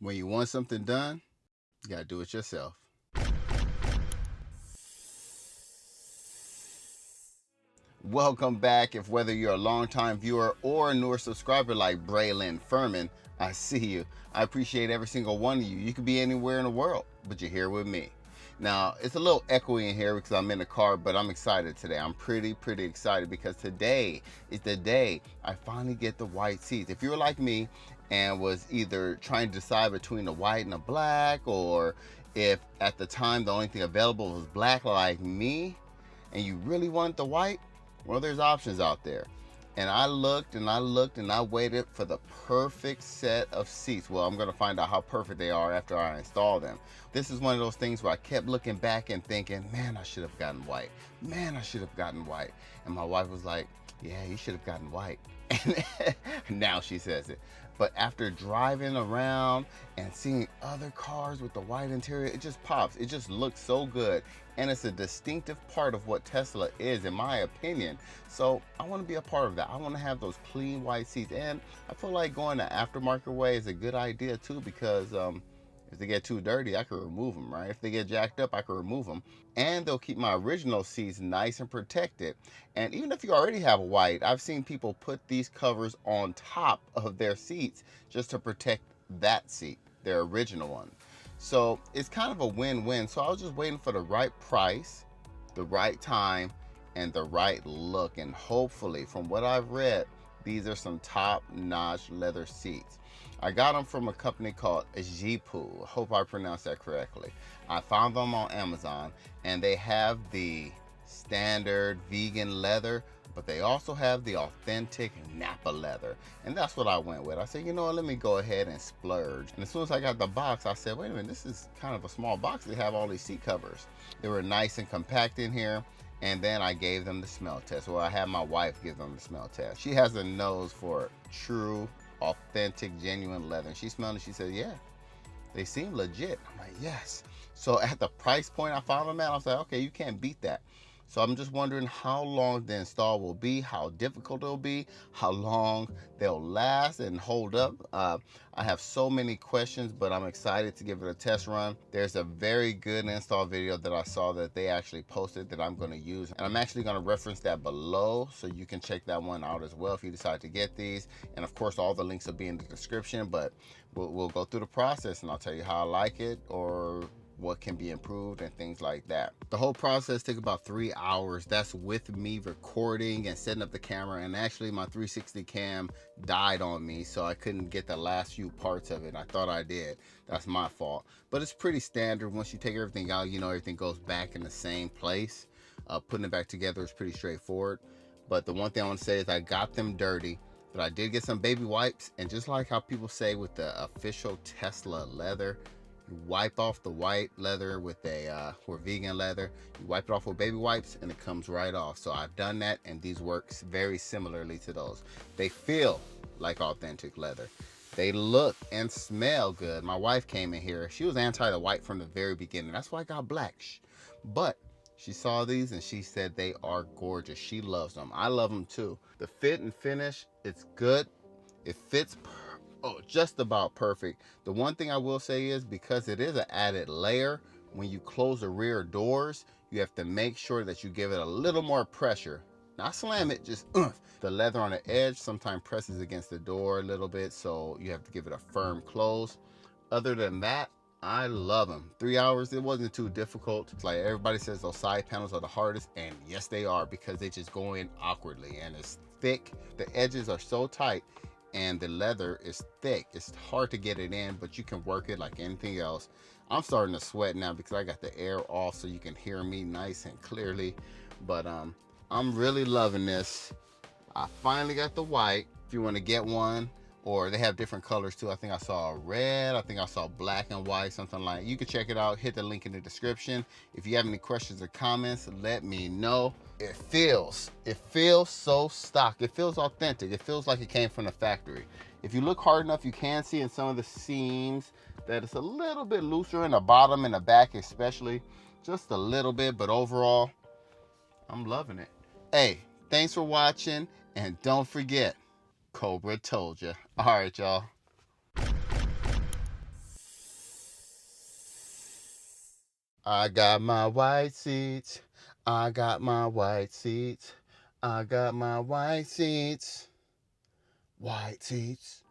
When you want something done, you gotta do it yourself. Welcome back. If whether you're a longtime viewer or a newer subscriber like Braylon Furman, I see you. I appreciate every single one of you. You could be anywhere in the world, but you're here with me. Now, it's a little echoey in here because I'm in the car, but I'm excited today. I'm pretty excited because today is the day I finally get the white seats. If you're like me and was either trying to decide between the white and the black, or if at the time the only thing available was black like me, and you really want the white, well, there's options out there. And I looked and I looked and I waited for the perfect set of seats. Well, I'm gonna find out how perfect they are after I install them. This is one of those things where I kept looking back and thinking, man, I should have gotten white. Man, I should have gotten white. And my wife was like, yeah, you should have gotten white. And now she says it. But after driving around and seeing other cars with the white interior, it just pops. It just looks so good. And it's a distinctive part of what Tesla is, in my opinion. So I want to be a part of that. I want to have those clean white seats. And I feel like going the aftermarket way is a good idea too, because if they get too dirty, I could remove them, right? If they get jacked up, I could remove them. And they'll keep my original seats nice and protected. And even if you already have a white, I've seen people put these covers on top of their seats just to protect that seat, their original one. So it's kind of a win-win. So I was just waiting for the right price, the right time, and the right look. And hopefully, from what I've read, these are some top-notch leather seats. I got them from a company called Xipoo. I hope I pronounced that correctly. I found them on Amazon, and they have the standard vegan leather, but they also have the Authentic Napa Leather. And that's what I went with. I said, you know what, let me go ahead and splurge. And as soon as I got the box, I said, wait a minute, this is kind of a small box. They have all these seat covers. They were nice and compact in here. And then I gave them the smell test. Well, I had my wife give them the smell test. She has a nose for true, authentic, genuine leather. And she smelled it, she said, yeah, they seem legit. I'm like, yes. So at the price point I found them at, I was like, okay, you can't beat that. So I'm just wondering how long the install will be, how difficult it'll be, how long they'll last and hold up. I have so many questions, but I'm excited to give it a test run. There's a very good install video that I saw that they actually posted that I'm going to use. And I'm actually going to reference that below, so you can check that one out as well if you decide to get these. And of course, all the links will be in the description, but we'll go through the process and I'll tell you how I like it or what can be improved and things like that. The whole process took about 3 hours. That's with me recording and setting up the camera, and actually my 360 cam died on me, so I couldn't get the last few parts of it. I thought I did. That's my fault. But it's pretty standard. Once you take everything out, you know, everything goes back in the same place. Putting it back together is pretty straightforward. But the one thing I want to say is I got them dirty, but I did get some baby wipes, and just like how people say with the official Tesla leather, you wipe off the white leather with a vegan leather, you wipe it off with baby wipes and it comes right off. So I've done that, and these work very similarly to those. They feel like authentic leather. They look and smell good. My wife came in here, she was anti the white from the very beginning. That's why I got black. But she saw these and she said they are gorgeous. She loves them. I love them too. The fit and finish, it's good. It fits just about perfect. The one thing I will say is, because it is an added layer, when you close the rear doors, you have to make sure that you give it a little more pressure. Not slam it, just the leather on the edge sometimes presses against the door a little bit, so you have to give it a firm close. Other than that, I love them. 3 hours, it wasn't too difficult. It's like everybody says those side panels are the hardest, and yes they are, because they just go in awkwardly and it's thick. The edges are so tight and the leather is thick. It's hard to get it in, but you can work it like anything else. I'm starting to sweat now because I got the air off so you can hear me nice and clearly. But I'm really loving this. I finally got the white. If you want to get one, or they have different colors too. I think I saw red, I think I saw black and white, something like. You can check it out, hit the link in the description. If you have any questions or comments, let me know. It feels so stock. It feels authentic. It feels like it came from the factory. If you look hard enough, you can see in some of the seams that it's a little bit looser in the bottom and the back especially, just a little bit, but overall, I'm loving it. Hey, thanks for watching, and don't forget, Cobra told you. All right, y'all. I got my white seats. I got my white seats. I got my white seats. White seats.